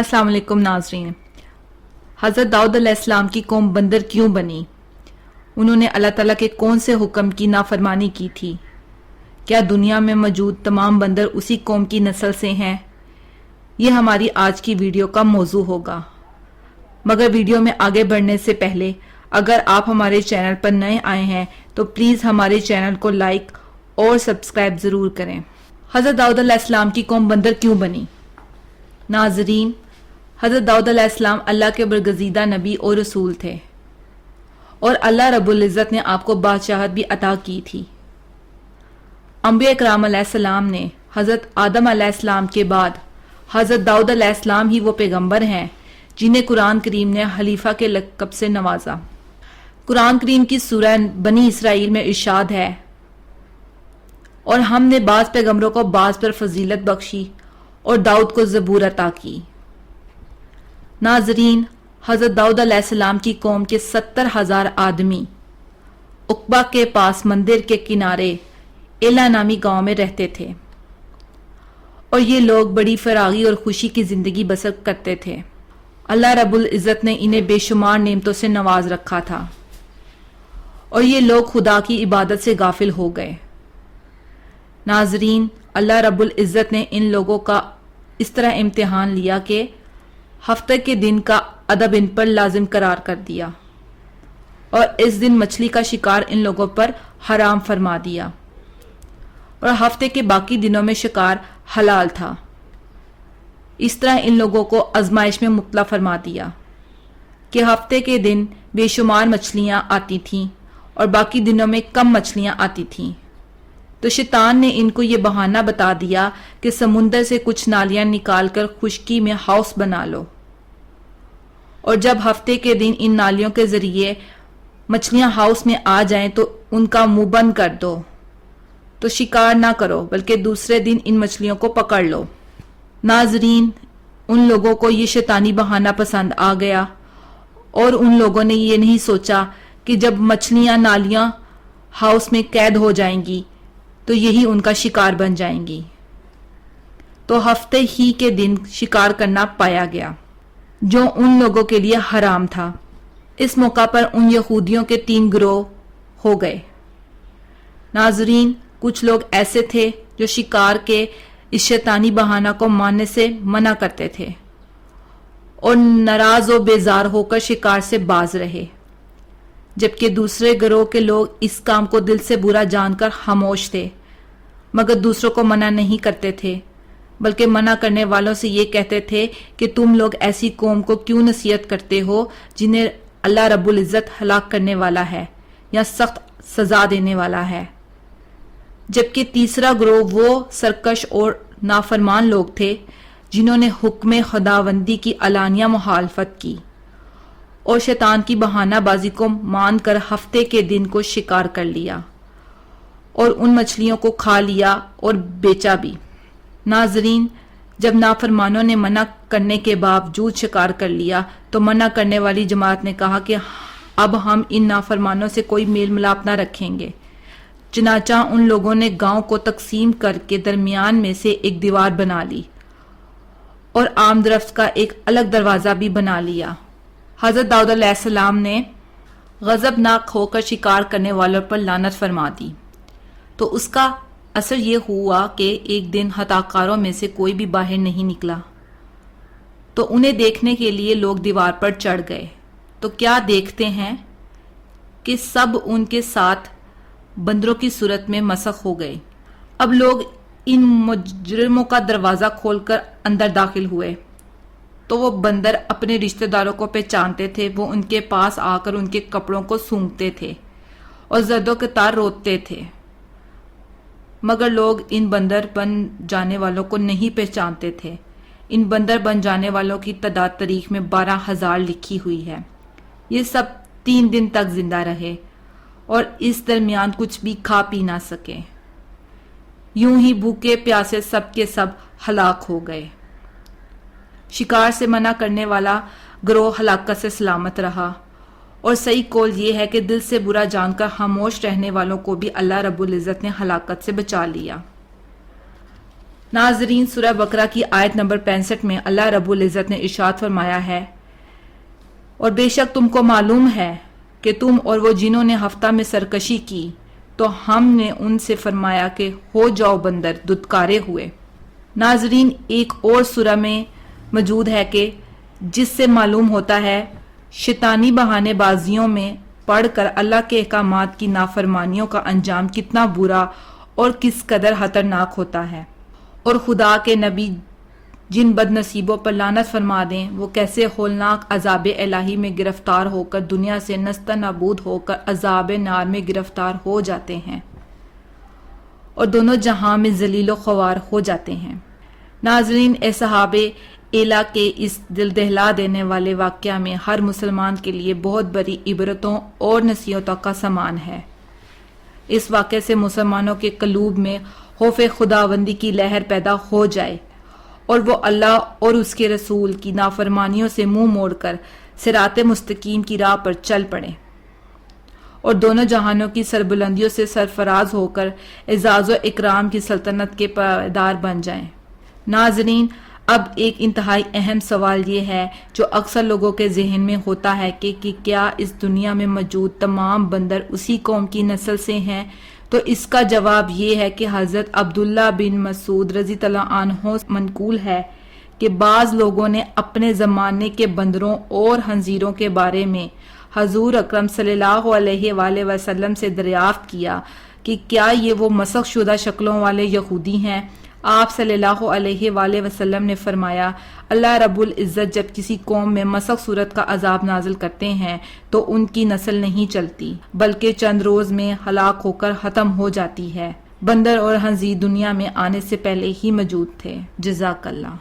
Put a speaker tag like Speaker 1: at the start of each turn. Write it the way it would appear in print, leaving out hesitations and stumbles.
Speaker 1: अस्सलाम वालेकुम नाज़रीन। हज़रत दाऊद अलैहिस्सलाम की कौम बंदर क्यों बनी? उन्होंने अल्लाह ताला के कौन से हुक्म की नाफरमानी की थी? क्या दुनिया में मौजूद तमाम बंदर उसी कौम की नस्ल से हैं? ये हमारी आज की वीडियो का मौजू होगा। मगर वीडियो में आगे बढ़ने से पहले अगर आप हमारे चैनल पर नए आए हैं तो प्लीज़ हमारे चैनल को लाइक और सब्सक्राइब ज़रूर करें। हज़रत दाऊद अलैहिस्सलाम की कौम बंदर क्यों बनी? नाज़रीन, हज़रत दाऊद अलैहिस्सलाम अल्लाह के बरगज़ीदा नबी और रसूल थे और अल्लाह रब्बुल इज़्ज़त ने आपको बादशाहत भी अता की थी। अंबिया इकराम अलैहिस्सलाम ने हज़रत आदम अलैहिस्सलाम के बाद हज़रत दाऊद अलैहिस्सलाम ही वो पैगंबर हैं जिन्हें कुरान करीम ने खलीफा के लक़ब से नवाजा। कुरान करीम की सूरह बनी इसराइल में इरशाद है, और हमने बाज़ पैगंबरों को बाज़ पर फजीलत बख्शी और दाऊद को ज़बूर अता की। नाज़रीन, हज़रत दाऊद अलैहिस्सलाम की कौम के 70,000 आदमी उक़बा के पास मंदिर के किनारे एला नामी गांव में रहते थे और ये लोग बड़ी फरागी और खुशी की ज़िंदगी बसर करते थे। अल्लाह रब्बुल इज़्ज़त ने इन्हें बेशुमार नेमतों से नवाज रखा था और ये लोग खुदा की इबादत से गाफिल हो गए। नाज़रीन, अल्लाह रब्बुल इज़्ज़त ने इन लोगों का इस तरह इम्तिहान लिया कि हफ्ते के दिन का अदब इन पर लाजिम करार कर दिया और इस दिन मछली का शिकार इन लोगों पर हराम फरमा दिया और हफ्ते के बाकी दिनों में शिकार हलाल था। इस तरह इन लोगों को आजमाइश में मुब्तला फरमा दिया कि हफ्ते के दिन बेशुमार मछलियां आती थीं और बाकी दिनों में कम मछलियां आती थीं। तो शैतान ने इनको ये बहाना बता दिया कि समुंदर से कुछ नालियां निकालकर खुश्की में हाउस बना लो और जब हफ्ते के दिन इन नालियों के जरिए मछलियां हाउस में आ जाएं तो उनका मुंह बंद कर दो। तो शिकार ना करो बल्कि दूसरे दिन इन मछलियों को पकड़ लो। नाजरीन, उन लोगों को ये शैतानी बहाना पसंद आ गया और उन लोगों ने ये नहीं सोचा कि जब मछलियां नालियां हाउस में कैद हो जाएंगी तो यही उनका शिकार बन जाएंगी। तो हफ्ते ही के दिन शिकार करना पाया गया जो उन लोगों के लिए हराम था। इस मौका पर उन यहूदियों के 3 गिरोह हो गए। नाजरीन, कुछ लोग ऐसे थे जो शिकार के इस शैतानी बहाना को मानने से मना करते थे और नाराज और बेजार होकर शिकार से बाज रहे, जबकि दूसरे गिरोह के लोग इस काम को दिल से बुरा जानकर खामोश थे मगर दूसरों को मना नहीं करते थे, बल्कि मना करने वालों से ये कहते थे कि तुम लोग ऐसी कौम को क्यों नसीहत करते हो जिन्हें अल्लाह रब्बुल इज़्ज़त हलाक करने वाला है या सख्त सजा देने वाला है। जबकि तीसरा गिरोह वो सरकश और नाफरमान लोग थे जिन्होंने हुक्म खुदावंदी की अलानिया मुखालफत की और शैतान की बहानाबाजी को मानकर हफ्ते के दिन को शिकार कर लिया और उन मछलियों को खा लिया और बेचा भी। नाजरीन, जब नाफरमानों ने मना करने के बावजूद शिकार कर लिया तो मना करने वाली जमात ने कहा कि अब हम इन नाफरमानों से कोई मेल मिलाप ना रखेंगे। चनाचा उन लोगों ने गांव को तकसीम करके दरमियान में से एक दीवार बना ली और आमदरफ्त का एक अलग दरवाजा भी बना लिया। हज़रत दाऊद अलैहिस्सलाम ने गज़बनाक होकर शिकार करने वालों पर लानत फरमा दी तो उसका असर ये हुआ कि एक दिन हताकारों में से कोई भी बाहर नहीं निकला तो उन्हें देखने के लिए लोग दीवार पर चढ़ गए। तो क्या देखते हैं कि सब उनके साथ बंदरों की सूरत में मसख हो गए। अब लोग इन मुजरिमों का दरवाज़ा खोलकर अंदर दाखिल हुए तो वो बंदर अपने रिश्तेदारों को पहचानते थे। वो उनके पास आकर उनके कपड़ों को सूंघते थे और ज़दों के तार रोते थे, मगर लोग इन बंदर बन जाने वालों को नहीं पहचानते थे। इन बंदर बन जाने वालों की तादाद तारीख में 12,000 लिखी हुई है। ये सब 3 दिन तक जिंदा रहे और इस दरमियान कुछ भी खा पी ना सके। यूं ही भूखे प्यासे सब के सब हलाक हो गए। शिकार से मना करने वाला गिरोह हलाकत से सलामत रहा और सही कौल ये है कि दिल से बुरा जानकर खामोश रहने वालों को भी अल्लाह रब्बुल इज़्ज़त ने हलाकत से बचा लिया। ناظرین، سورہ بقرہ کی آیت نمبر 65 میں اللہ رب العزت نے ارشاد فرمایا ہے، اور بے شک تم کو معلوم ہے کہ تم اور وہ جنہوں نے ہفتہ میں سرکشی کی تو ہم نے ان سے فرمایا کہ ہو جاؤ بندر ددکارے ہوئے۔ ناظرین، ایک اور سورہ میں موجود ہے کہ جس سے معلوم ہوتا ہے شیطانی بہانے بازیوں میں پڑھ کر اللہ کے احکامات کی نافرمانیوں کا انجام کتنا برا اور کس قدر خطرناک ہوتا ہے، اور خدا کے نبی جن بد نصیبوں پر لعنت فرما دیں وہ کیسے ہولناک عذاب الہی میں گرفتار ہو کر دنیا سے نستہ نابود ہو کر عذاب نار میں گرفتار ہو جاتے ہیں اور دونوں جہاں میں ذلیل و خوار ہو جاتے ہیں۔ ناظرین، اصحاب ایلا کے اس دل دہلا دینے والے واقعہ میں ہر مسلمان کے لیے بہت بڑی عبرتوں اور نصیحتوں کا سامان ہے۔ اس واقعے سے مسلمانوں کے قلوب میں خوف خداوندی کی لہر پیدا ہو جائے اور وہ اللہ اور اس کے رسول کی نافرمانیوں سے منہ موڑ کر صراط مستقیم کی راہ پر چل پڑیں اور دونوں جہانوں کی سربلندیوں سے سرفراز ہو کر اعزاز و اکرام کی سلطنت کے پائیدار بن جائیں۔ ناظرین، اب ایک انتہائی اہم سوال یہ ہے جو اکثر لوگوں کے ذہن میں ہوتا ہے کہ کیا اس دنیا میں موجود تمام بندر اسی قوم کی نسل سے ہیں؟ تو اس کا جواب یہ ہے کہ حضرت عبداللہ بن مسعود رضی اللہ عنہ منقول ہے کہ بعض لوگوں نے اپنے زمانے کے بندروں اور خنزیروں کے بارے میں حضور اکرم صلی اللہ علیہ وآلہ وسلم سے دریافت کیا کہ کیا یہ وہ مسخ شدہ شکلوں والے یہودی ہیں؟ آپ صلی اللہ علیہ وآلہ وسلم نے فرمایا، اللہ رب العزت جب کسی قوم میں مسخ صورت کا عذاب نازل کرتے ہیں تو ان کی نسل نہیں چلتی بلکہ چند روز میں ہلاک ہو کر ختم ہو جاتی ہے۔ بندر اور خنزیر دنیا میں آنے سے پہلے ہی موجود تھے۔ جزاک اللہ۔